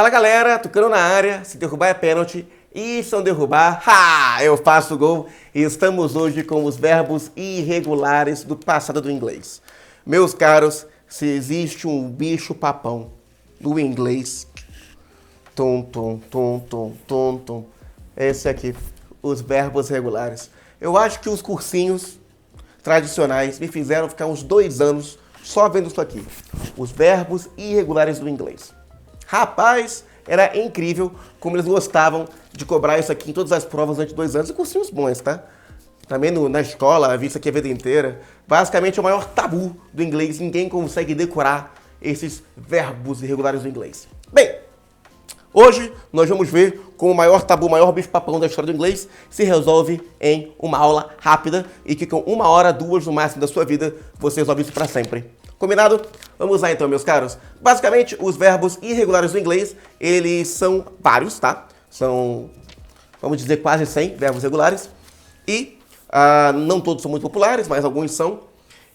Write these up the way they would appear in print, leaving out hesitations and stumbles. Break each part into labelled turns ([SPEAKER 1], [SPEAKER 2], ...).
[SPEAKER 1] Fala galera, Tucano na área, se derrubar é pênalti e se não derrubar, eu faço gol. E estamos hoje com os verbos irregulares do passado do inglês. Meus caros, se existe um bicho papão do inglês, esse aqui, os verbos regulares. Eu acho que os cursinhos tradicionais me fizeram ficar uns 2 anos só vendo isso aqui. Os verbos irregulares do inglês. Rapaz, era incrível como eles gostavam de cobrar isso aqui em todas as provas durante 2 anos. E cursinhos bons, tá? Também na escola, vi isso aqui a vida inteira. Basicamente é o maior tabu do inglês. Ninguém consegue decorar esses verbos irregulares do inglês. Bem, hoje nós vamos ver como o maior tabu, o maior bicho-papão da história do inglês se resolve em uma aula rápida e que com 1 hora, 2 no máximo da sua vida, você resolve isso para sempre. Combinado? Vamos lá então, meus caros. Basicamente, os verbos irregulares do inglês, eles são vários, tá? São, vamos dizer, quase 100 verbos regulares. E não todos são muito populares, mas alguns são.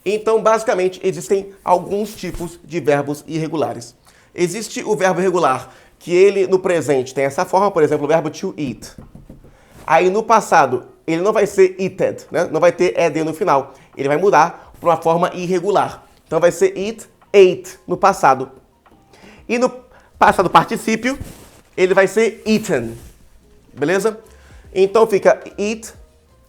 [SPEAKER 1] Então, basicamente, existem alguns tipos de verbos irregulares. Existe o verbo regular, que ele no presente tem essa forma, por exemplo, o verbo to eat. Aí no passado, ele não vai ser eated, né? Não vai ter ed no final. Ele vai mudar para uma forma irregular. Então vai ser eat, ate no passado. E no passado particípio, ele vai ser eaten. Beleza? Então fica eat,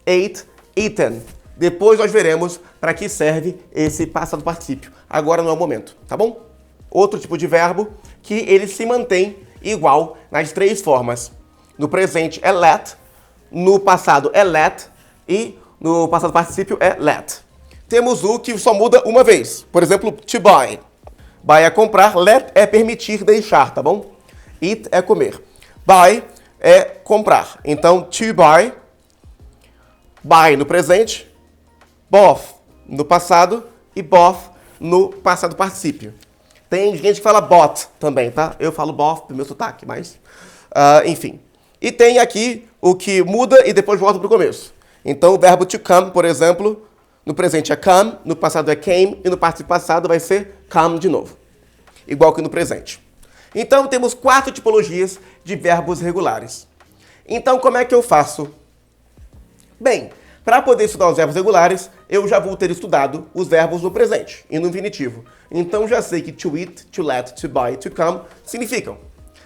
[SPEAKER 1] ate, eaten. Depois nós veremos para que serve esse passado particípio. Agora não é o momento, tá bom? Outro tipo de verbo que ele se mantém igual nas 3 formas. No presente é let, no passado é let e no passado particípio é let. Temos o que só muda uma vez. Por exemplo, to buy. Buy é comprar, let é permitir, deixar, tá bom? Eat é comer. Buy é comprar. Então, to buy, buy no presente, bought no passado e bought no passado particípio. Tem gente que fala bought também, tá? Eu falo bought do meu sotaque, mas enfim. E tem aqui o que muda e depois volta para o começo. Então, o verbo to come, por exemplo, no presente é come, no passado é came e no participio passado vai ser come de novo. Igual que no presente. Então, temos 4 tipologias de verbos regulares. Então, como é que eu faço? Bem, para poder estudar os verbos regulares, eu já vou ter estudado os verbos no presente e no infinitivo. Então, já sei que to eat, to let, to buy, to come significam.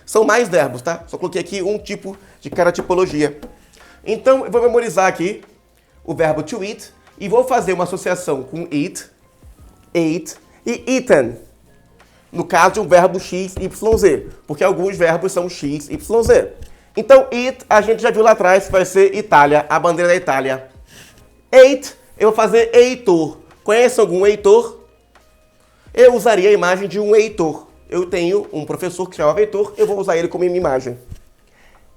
[SPEAKER 1] São mais verbos, tá? Só coloquei aqui um tipo de cada tipologia. Então, eu vou memorizar aqui o verbo to eat e vou fazer uma associação com eat, ate e eaten. No caso de um verbo x, y, z. Porque alguns verbos são x, y, z. Então, eat, a gente já viu lá atrás que vai ser Itália, a bandeira da Itália. Ate, eu vou fazer Heitor. Conhece algum Heitor? Eu usaria a imagem de um Heitor. Eu tenho um professor que se chama Heitor, eu vou usar ele como minha imagem.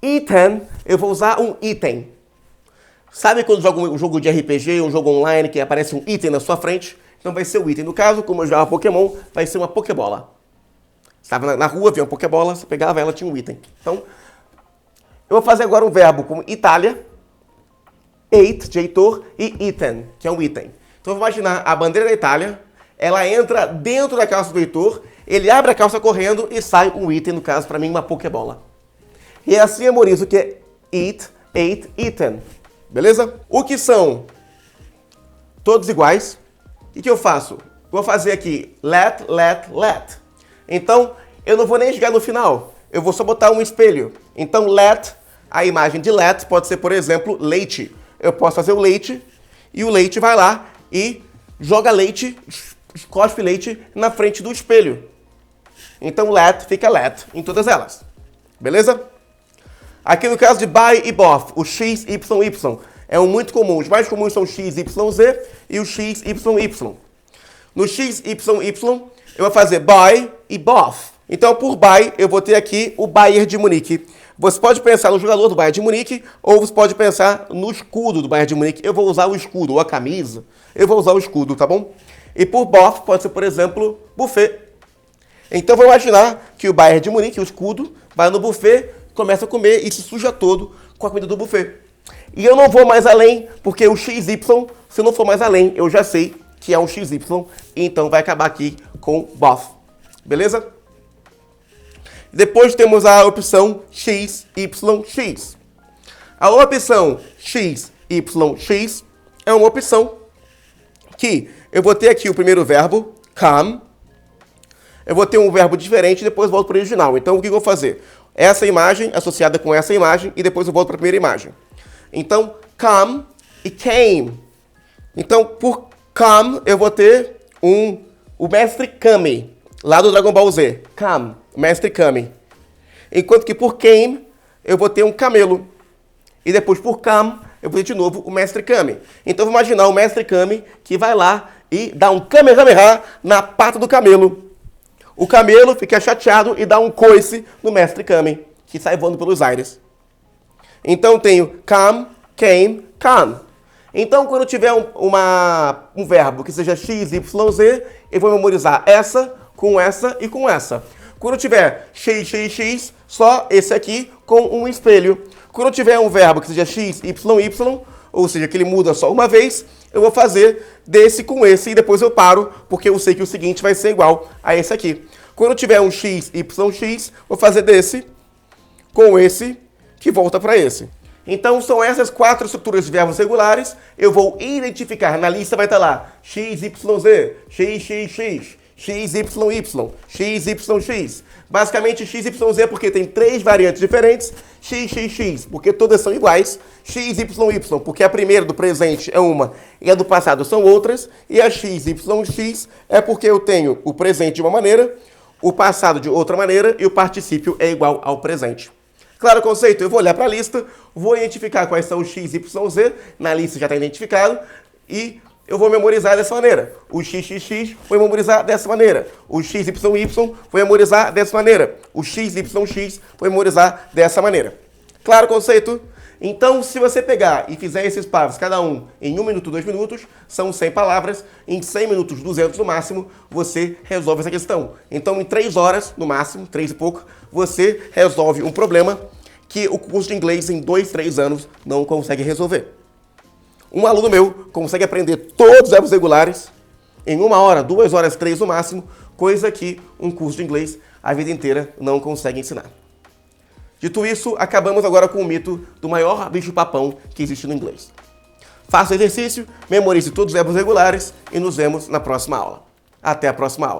[SPEAKER 1] Eaten, eu vou usar um item. Sabe quando joga um jogo de RPG, um jogo online, que aparece um item na sua frente? Então vai ser o item. No caso, como eu jogava Pokémon, vai ser uma Pokébola. Estava na rua, via uma Pokébola, você pegava ela, tinha um item. Então, eu vou fazer agora um verbo como Itália, ate, de Heitor, e eaten, que é um item. Então, eu vou imaginar a bandeira da Itália, ela entra dentro da calça do Heitor, ele abre a calça correndo e sai um item, no caso, para mim, uma Pokébola. E assim eu memorizo o que é eat, ate, eaten. Beleza? O que são todos iguais. O que eu faço? Vou fazer aqui let, let, let. Então, eu não vou nem chegar no final. Eu vou só botar um espelho. Então, let, a imagem de let pode ser, por exemplo, leite. Eu posso fazer o leite e o leite vai lá e joga leite, cospe leite na frente do espelho. Então, let fica let em todas elas. Beleza? Aqui no caso de buy e bought, o x, y, y é um muito comum. Os mais comuns são o x, y, z e o x, y, y. No x, y, y, eu vou fazer buy e bought. Então, por buy, eu vou ter aqui o Bayern de Munique. Você pode pensar no jogador do Bayern de Munique ou você pode pensar no escudo do Bayern de Munique. Eu vou usar o escudo, ou a camisa. Eu vou usar o escudo, tá bom? E por bought pode ser, por exemplo, buffet. Então, vou imaginar que o Bayern de Munique, o escudo, vai no buffet, começa a comer e se suja todo com a comida do buffet. E eu não vou mais além, porque o XY, se eu não for mais além, eu já sei que é um XY, então vai acabar aqui com bought. Beleza? Depois temos a opção x, y, x. A opção x, y, x é uma opção que eu vou ter aqui o primeiro verbo, come. Eu vou ter um verbo diferente e depois volto para o original. Então, o que eu vou fazer? Essa imagem associada com essa imagem e depois eu volto para a primeira imagem. Então, come e came. Então, por come, eu vou ter o mestre Kami, lá do Dragon Ball Z. Come, mestre Kami. Enquanto que por came, eu vou ter um camelo. E depois por come, eu vou ter de novo o mestre Kami. Então, vou imaginar o mestre Kami que vai lá e dá um Kamehameha na pata do camelo. O camelo fica chateado e dá um coice no mestre Kami, que sai voando pelos aires. Então, tenho come, came, come. Então, quando eu tiver um verbo que seja x, y, z, eu vou memorizar essa, com essa e com essa. Quando eu tiver x, x, x, só esse aqui com um espelho. Quando eu tiver um verbo que seja x, y, y, ou seja, que ele muda só uma vez, eu vou fazer desse com esse e depois eu paro, porque eu sei que o seguinte vai ser igual a esse aqui. Quando eu tiver um x, y, x, vou fazer desse com esse que volta para esse. Então, são essas 4 estruturas de verbos regulares. Eu vou identificar, na lista vai estar lá, x, y, z, x, x, x, x, y, y, x, y, x. Basicamente, x, y, z porque tem 3 variantes diferentes, x, x, x, porque todas são iguais, x, y, y, porque a primeira do presente é uma e a do passado são outras, e a x, y, x é porque eu tenho o presente de uma maneira, o passado de outra maneira e o particípio é igual ao presente. Claro o conceito? Eu vou olhar para a lista, vou identificar quais são os x, y, z, na lista já está identificado, e eu vou memorizar dessa maneira. O x, x, x, vou memorizar dessa maneira. O x, y, y, vou memorizar dessa maneira. O x, y, x, vou memorizar dessa maneira. Claro o conceito? Então, se você pegar e fizer esses palavras, cada um em 1 minuto, 2 minutos, são 100 palavras, em 100 minutos, 200 no máximo, você resolve essa questão. Então, em 3 horas, no máximo, 3 e pouco, você resolve um problema que o curso de inglês em 2, 3 anos não consegue resolver. Um aluno meu consegue aprender todos os verbos regulares em 1 hora, 2 horas, 3 no máximo, coisa que um curso de inglês a vida inteira não consegue ensinar. Dito isso, acabamos agora com o mito do maior bicho-papão que existe no inglês. Faça o exercício, memorize todos os verbos regulares e nos vemos na próxima aula. Até a próxima aula.